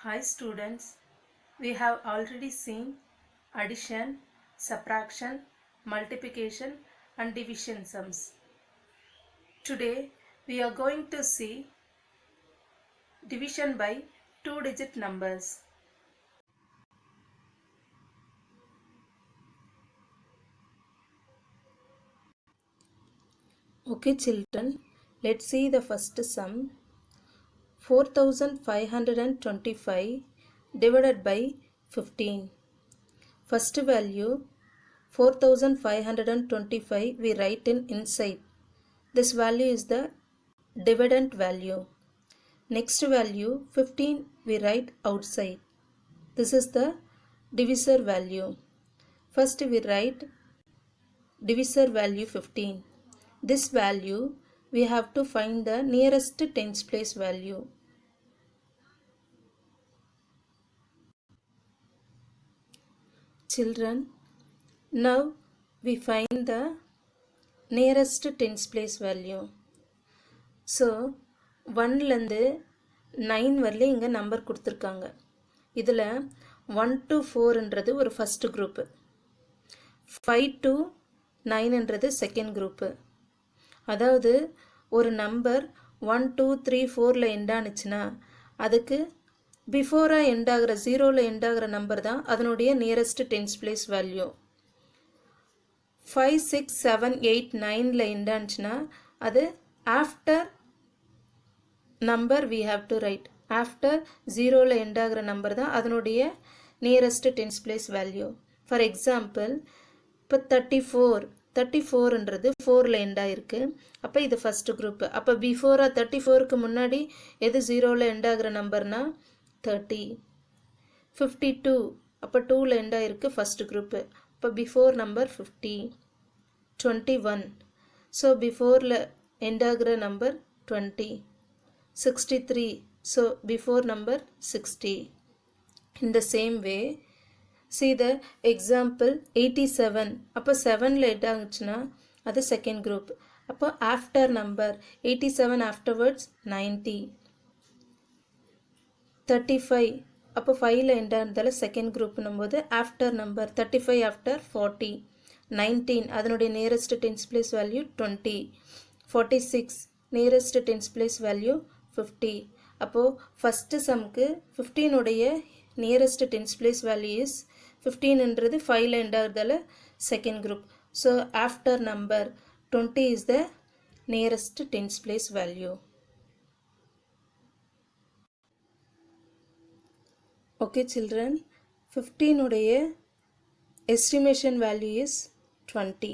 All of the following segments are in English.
Hi students, we have already seen addition, subtraction, multiplication and division sums. Today we are going to see division by two-digit numbers. Okay children, let's see the first sum. 4525 divided by 15. First value 4525 we write in inside. This value is the dividend value. Next value 15 we write outside. This is the divisor value. First we write divisor value 15. This value we have to find the nearest tens place value. Children, now we find the nearest tens place value. So 1லேருந்து 9 வரலையும் இங்கே number கொடுத்துருக்காங்க. இதில் 1 to 4ன்றது ஒரு first group, 5 to 9ன்றது second group. அதாவது ஒரு number 1 2 3 4ல் end ஆனுச்சுன்னா அதுக்கு பிஃபோராக எண்ட் ஆகிற 0ல் எண்ட் ஆகிற நம்பர் தான் அதனுடைய நியரஸ்ட் டென்ஸ் பிளேஸ் வேல்யூ. 5 6 7 8 9ல் எண்ட் ஆனுச்சுன்னா அது after number we have to write. After 0ல் எண்ட் ஆகிற நம்பர் தான் அதனுடைய nearest tens place value. For example இப்போ 34ன்றது 4ல் எண்ட் ஆகிருக்கு. அப்போ இது ஃபஸ்ட்டு குரூப்பு. அப்போ பிஃபோராக 34க்கு முன்னாடி எது 0ல் எண்ட் ஆகிற நம்பர்னா 30. 52 அப்போ 2ல் எண்ட் ஆகிருக்கு ஃபஸ்ட்டு குரூப்பு. இப்போ பிஃபோர் நம்பர் 50. 21 ஸோ பிஃபோரில் எண்ட் ஆகிற number 20. 63 so before number 60. In the same way, see the example 87. அப்போ 7ல் எண்ட் ஆகுச்சுன்னா அது செகண்ட் குரூப். அப்போ ஆஃப்டர் நம்பர் 87 afterwards 90. 35 அப்போ 5ல் எண்ட் ஆனதால செகண்ட் குரூப்னும் போது ஆஃப்டர் நம்பர் 35 ஆஃப்டர் 40. 19 அதனுடைய nearest tens place value 20. 46 nearest tens place value 50. அப்போது first சம்க்கு 15 உடைய nearest tens place value is 15ன்றது 5ல் எண்ட் ஆகிறதால second group. So after number 20 is the nearest tens place value. Okay children, 15 உடைய estimation value is 20.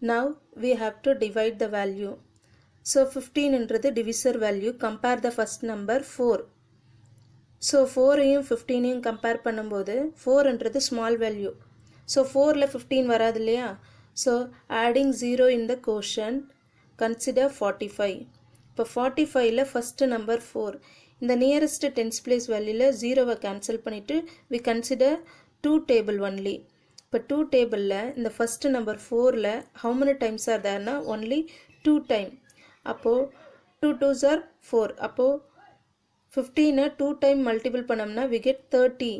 Now we have to divide the value. So 15ன்றது divisor value. Compare the first number 4. So 4ஐயும் 15ஐயும் compare பண்ணும்போது 4ன்றது small value. So 4ல் 15 வராது இல்லையா? So adding 0 in the quotient, consider 45. இப்போ 45ல் first number 4. இந்த nearest tens place valueல 0வை cancel பண்ணிட்டு we consider 2 table only. இப்போ 2 டேபிளில் இந்த ஃபஸ்ட் நம்பர் 4ல் how many times are there? only 2 time. அப்போது 2 2s are 4. அப்போது 15 2 time மல்டிபிள் பண்ணோம்னா we get 30.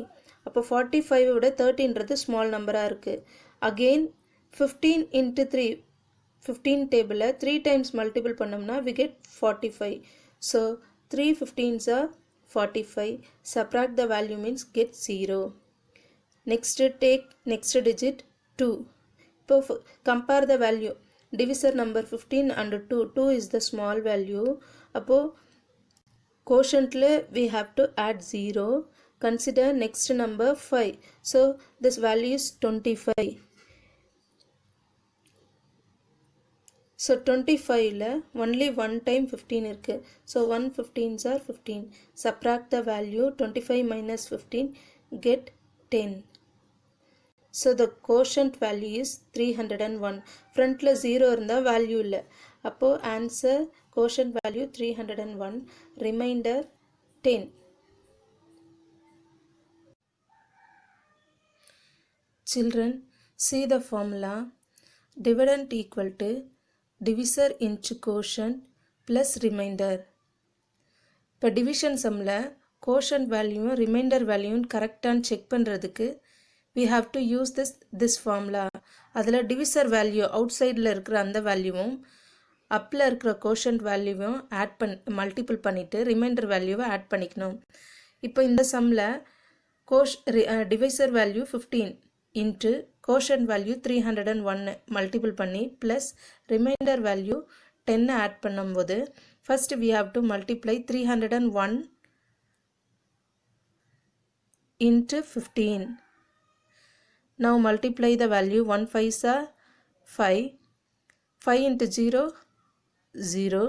அப்போ 45 விட 30ன்றது ஸ்மால் நம்பராக இருக்குது. அகெயின் 15 into 3, 15 டேபிளில் 3 times மல்டிபிள் பண்ணோம்னா we get 45. So 3 15s are 45. Subtract the value means get 0. Next take next digit 2. இப்போ compare the value. Divisor number 15 and 2. 2 is the small value. அப்போ quotientல we have to add 0. Consider next number 5. So this value is 25. So 25ல only one time 15 இருக்கு. So 1 15s are 15. Subtract the value. 25 minus 15 get 10. So the quotient value is 301. Frontல 0 இருந்தால் value இல்லை. அப்போது answer quotient value 301. Remainder 10. Children, see the formula. Dividend equal to divisor into quotient plus remainder. இப்போ division சம்மில் quotient value remainder value கரெக்டான்னு check பண்ணுறதுக்கு we have to use this formula. அதில் divisor value outsideல இருக்கிற அந்த வேல்யூவும் அப்பில் இருக்கிற quotient வேல்யூவும் மல்டிபிள் பண்ணிவிட்டு ரிமைண்டர் வேல்யூவை ஆட் பண்ணிக்கணும். இப்போ இந்த சம்மில் divisor value 15 into quotient value 301 multiple பண்ணி ப்ளஸ் ரிமைண்டர் வேல்யூ 10 ஆட் பண்ணும்போது first we have to multiply 301 into 15. Now multiply the value 1 5s are 5, 5 into 0, 0,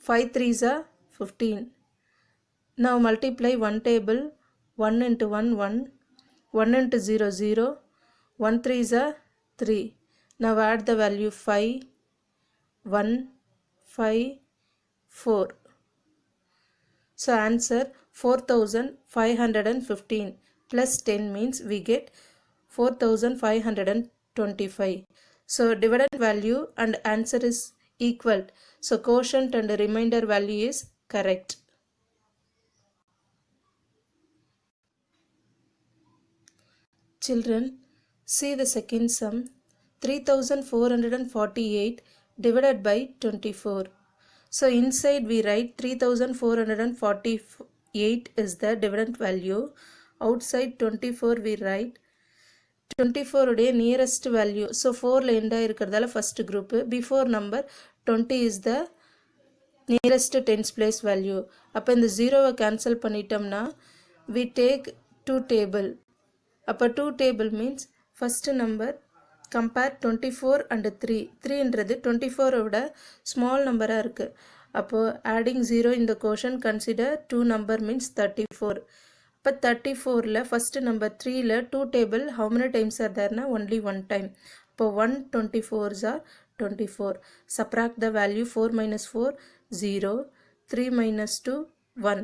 5 3s are 15. Now multiply 1 table, 1 into 1, 1, 1 into 0, 0, 1 3s are 3. Now add the value 5, 1, 5, 4. So answer 4515 plus 10 means we get 4525. So dividend value and answer is equal. So quotient and remainder value is correct. Children, see the second sum. 3448 divided by 24. So inside we write 3448 is the dividend value. Outside 24 we write 24 உடைய nearest value. So 4ல end ஆயிருக்கிறதால first group. Before number 20 is the nearest tens place value. அப்போ இந்த 0வை cancel பண்ணிட்டோம்னா we take 2 table. அப்போ 2 table means first number compare 24 and 3. 3ன்றது 24 விட small numberஆ இருக்கு. அப்போ adding 0 in the quotient consider 2 number means 34. அப்போ 34ல first number 3ல 2 table how many times are there na only one time. அப்போ 124s are 24. Subtract the value 4 minus 4 0, 3 minus 2 1.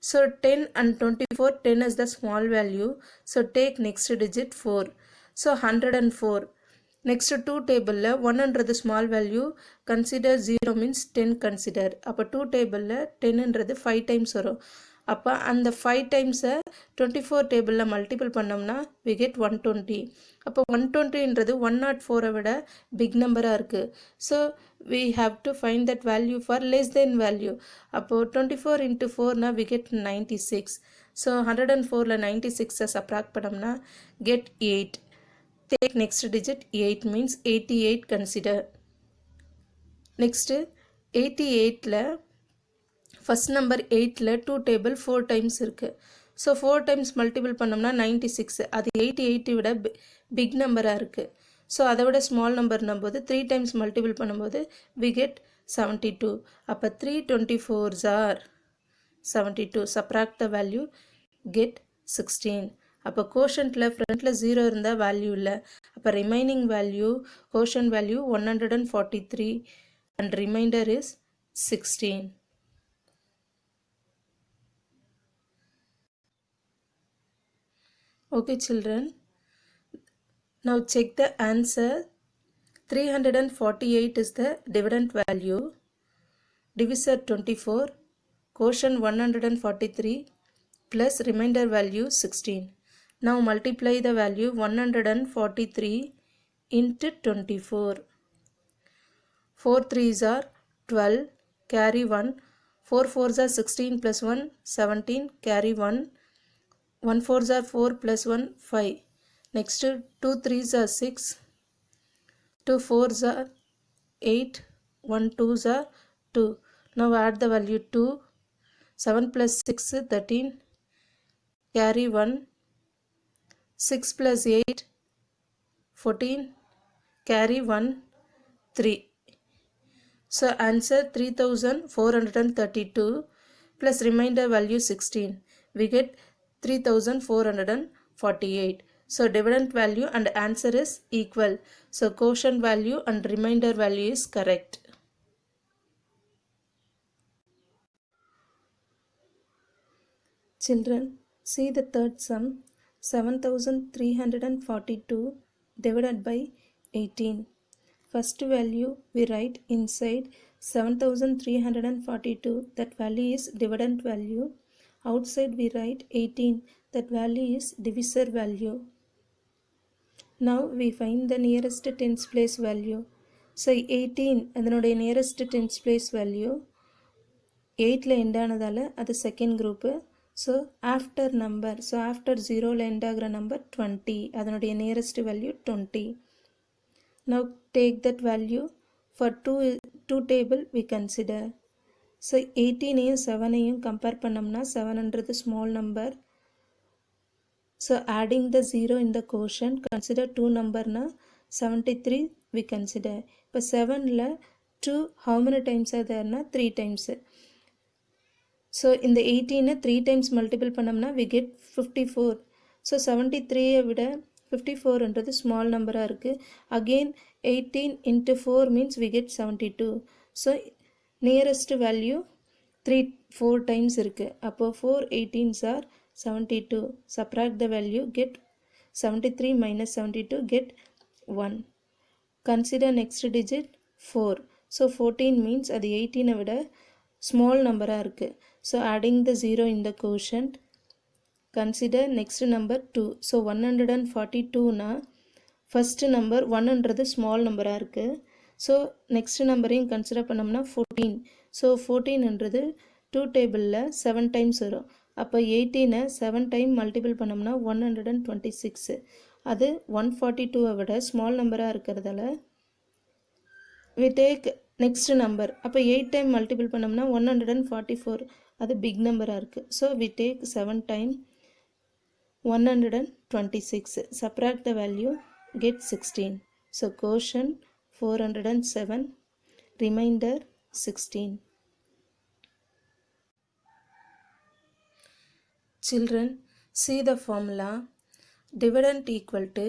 So 10 and 24, 10 is the small value. So take next digit 4. So 104. Next 2 table 1 the small value, consider 0 means 10 consider. அப்போ 2 table 10 5 times வரும். அப்போ அந்த 5 times 24 table multiple பண்ணோம்னா we get 120. அப்போ 120 104 விட big numberஆ இருக்கு. So we have to find that value for less than value. அப்போ 24 into 4 na we get 96. So 104ல 96 subtract பண்ணோம்னா get 8. Take next digit 8 means 88 consider. Next 88ல first number 8ல 2 table 4 times இருக்கு. So 4 times multiple பண்ணோம்னா 96. அது 88 விட big numberஆ இருக்கு. So அதை விட small number போது 3 times multiple பண்ணும்போது we get 72. அப்போ 324s are 72. Subtract the value get 16. அப்போ quotientல frontல 0 இருந்தா value இல்லை. அப்போ remaining value quotient value 143 and remainder is 16. Okay children, now check the answer. 348 is the dividend value, divisor 24, quotient 143 plus remainder value 16. Now multiply the value 143 into 24. 4 3s are 12, carry 1. 4 4s are 16 plus 1, 17, carry 1. 1 4s are 4 plus 1, 5. Next 2 3s are 6, 2 4s are 8, 1 2s are 2. Now add the value 2. 7 plus 6 13, carry 1. 6 plus 8 14, carry 1 3. So answer 3432 plus remainder value 16. We get 3448. So dividend value and answer is equal. So quotient value and remainder value is correct. Children, see the third sum. 7342 divided by 18. First value we write inside 7342. That value is dividend value. outside we write 18, that value is divisor value. Now we find the nearest tens place value. So 18 அதனுடைய nearest tens place value 8ல end ஆனதால அது second group. So after number, so after 0ல end ஆகிற number 20, அதனுடைய nearest value 20. Now take that value for two table we consider. So 18ஐயும் 7ஐயும் compare பண்ணோம்னா 700 small number. So adding the 0 in the quotient, consider 2 number na 73 we consider. இப்போ 7ல 2 how many times are there na 3 times. So in the 18 3 times multiple பண்ணோம்னா we get 54. So 73 விட 54 என்றது small number இருக்கு. Again 18 into 4 means we get 72. So nearest value 4 times இருக்கு. அப்போ 4 18s are 72. Subtract the value, get 73 minus 72, get 1. Consider next digit 4. So 14 means அது 18 விட small number இருக்கு. So adding the 0 in the quotient, consider next number 2. So 142 na first number 100 small number இருக்கு. So next number consider பண்ணோம்னா 14. So 14 என்றது 2 table 7 times வரும். அப்போ 18 7 time multiple பண்ணோம்னா 126. அது 142 விட small number இருக்கிறதால we take next number. அப்போ 8 time multiple பண்ணோம்னா 144. அது big number இருக்கு. So we take 7 time 126. Subtract the value, get 16. So quotient 407, remainder 16. Children, see the formula. Dividend equal to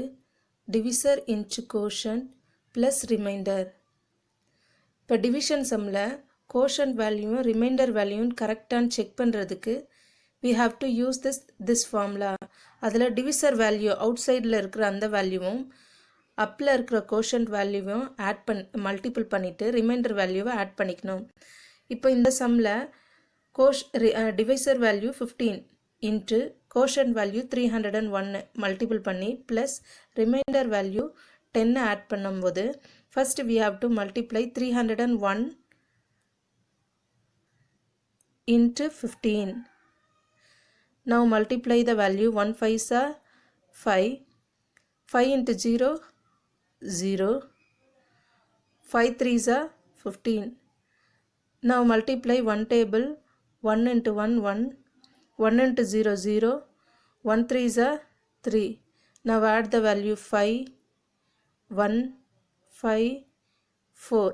divisor into quotient plus remainder. இப்போ division sumல quotient value remainder value கரெக்டான்னு check பண்ணுறதுக்கு we have to use this formula. அதில் divisor value outsideல இருக்கிற அந்த வேல்யூவும் அப்பில் இருக்கிற quotient வேல்யூவும் மல்டிபிள் பண்ணிவிட்டு ரிமைண்டர் வேல்யூவை ஆட் பண்ணிக்கணும். இப்போ இந்த சம்மில் divisor value 15 into quotient value 301 multiple பண்ணி plus remainder value 10 add பண்ணும்போது first we have to multiply 301 into 15. Now multiply the value 1 5s are 5, 5 into 0 0, 5 3s are 15. Now multiply one table, 1 into 1 1, 1 into 0 0, 1 3s are 3. Now add the value 5, 1, 5, 4.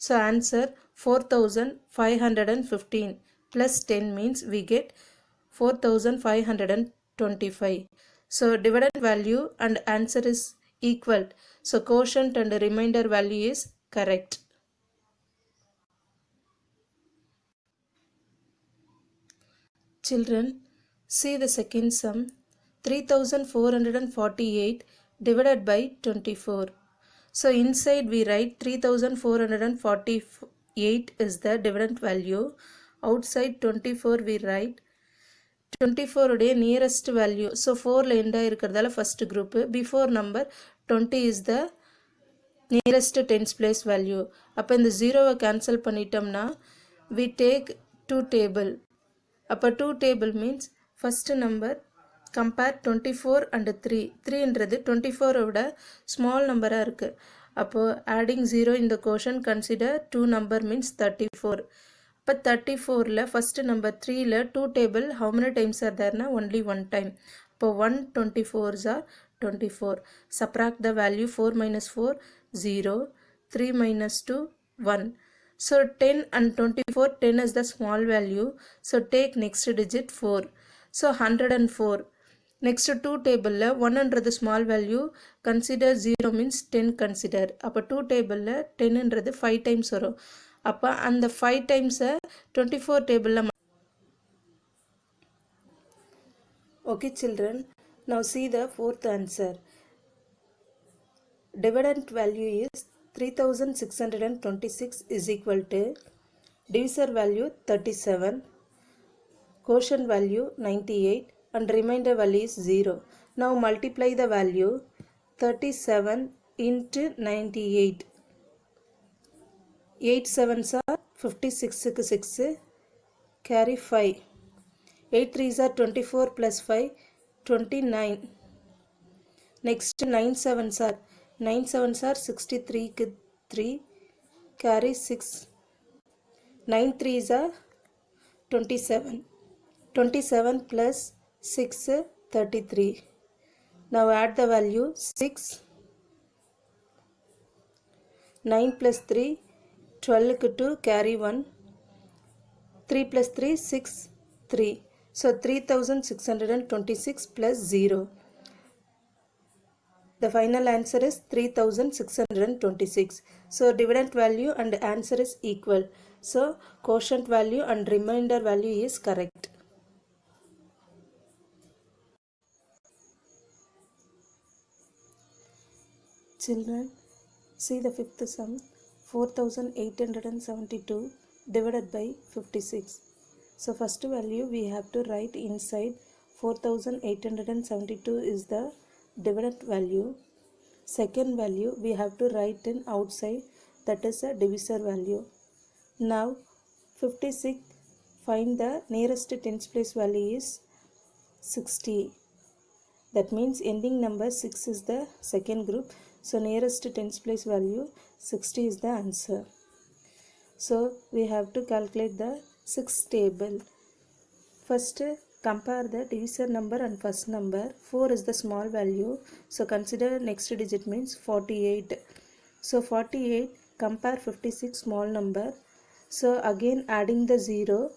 So answer 4515 plus 10 means we get 4525. So dividend value and answer is equal. So quotient and remainder value is correct. Children, see the second sum. 3448 divided by 24. So inside we write 3448 is the dividend value. Outside 24 we write 24 உடைய nearest value. So 4ல end ஆயிருக்கிறதால first group. Before number 20 is the nearest tens place value. அப்போ இந்த 0வை cancel பண்ணிட்டோம்னா we take 2 table. அப்போ 2 table means first number compare 24 and 3. 3 என்றது 24 விட small number இருக்கு. அப்போ adding 0 in the quotient, consider 2 number means 34. அப்போ 34ல first number 3ல 2 table how many times are there na only one time. அப்போ 124s are 24. Subtract the value 4 minus 4 0, 3 minus 2 1. So 10 and 24, 10 is the small value. So take next digit 4. So 104. Next 2 table 100 small value, consider 0 means 10 consider. அப்போ 2 table 10 என்றது 5 times வரும். அப்போ அந்த 5 times 24 table. Okay children, now see the fourth answer. Dividend value is 3626 is equal to divisor value 37 quotient value 98 and remainder value is 0. Now multiply the value 37 into 98. 8 sevens are 56 6, carry 5. 8 threes are 24 plus 5, 29. Next 9 sevens are 63 3, carry 6. 9 threes are 27. 27 plus 6, 33. Now add the value 6. 9 plus 3, 12 2, carry 1. 3 plus 3, 6, 3. So 3626 plus 0. The final answer is 3626. So dividend value and answer is equal. So quotient value and remainder value is correct. Children, see the fifth sum. 4872 divided by 56. So first value we have to write inside. 4872 is the dividend value. Second value we have to write in outside, that is a divisor value. Now 56, find the nearest tens place value is 60. That means ending number 6 is the second group. So nearest tens place value 60 is the answer. So we have to calculate the 6th table. First compare the divisor number and first number. 4 is the small value. So consider next digit means 48. So 48 compare 56 small number. So again adding the 0.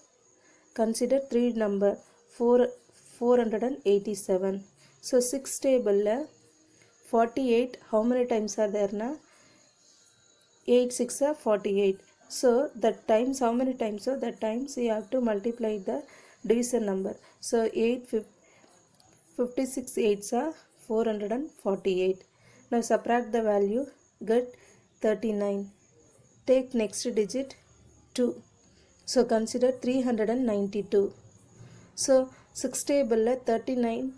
Consider 3 number 487. So 6th table 48 how many times are there na? 8 6 are 48. So that times how many times? So that times you have to multiply the divisor number. So 56 8s are 448. Now subtract the value, get 39. Take next digit 2. So consider 392. So 6th table 39.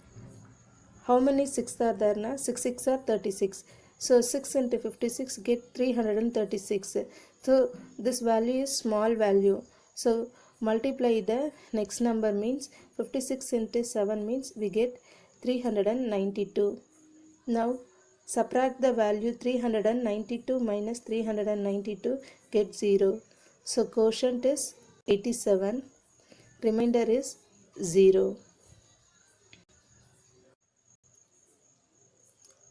How many 6 are there na? 6 6 are 36. So 6 into 56 get 336. So this value is small value. So multiply the next number means 56 into 7 means we get 392. Now subtract the value 392 minus 392 get 0. So quotient is 87. Remainder is 0.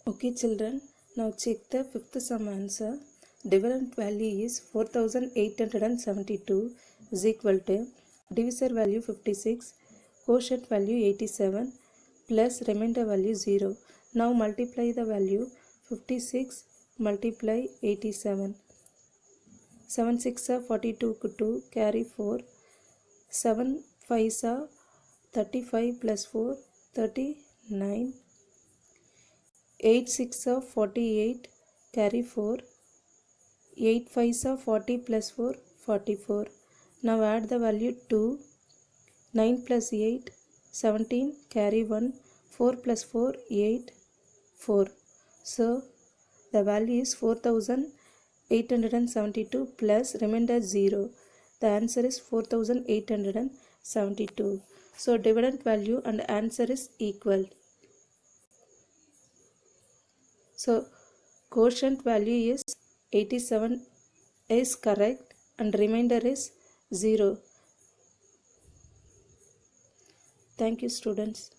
Okay children, now check the fifth sum answer. Dividend value is 4872 is equal to divisor value 56, quotient value 87 plus remainder value 0. Now multiply the value 56 multiply 87. 7 6 are 42 2, carry 4. 7 5 are 35 plus 4 39. 8 6 are 48, carry 4. 8 5 are 40 plus 4 44. Now add the value 2. 9 plus 8 17, carry 1. 4 plus 4 8 4. So the value is 4872 plus remainder 0. The answer is 4872. So dividend value and answer is equal. So quotient value is 87 is correct and remainder is 0. Thank you students.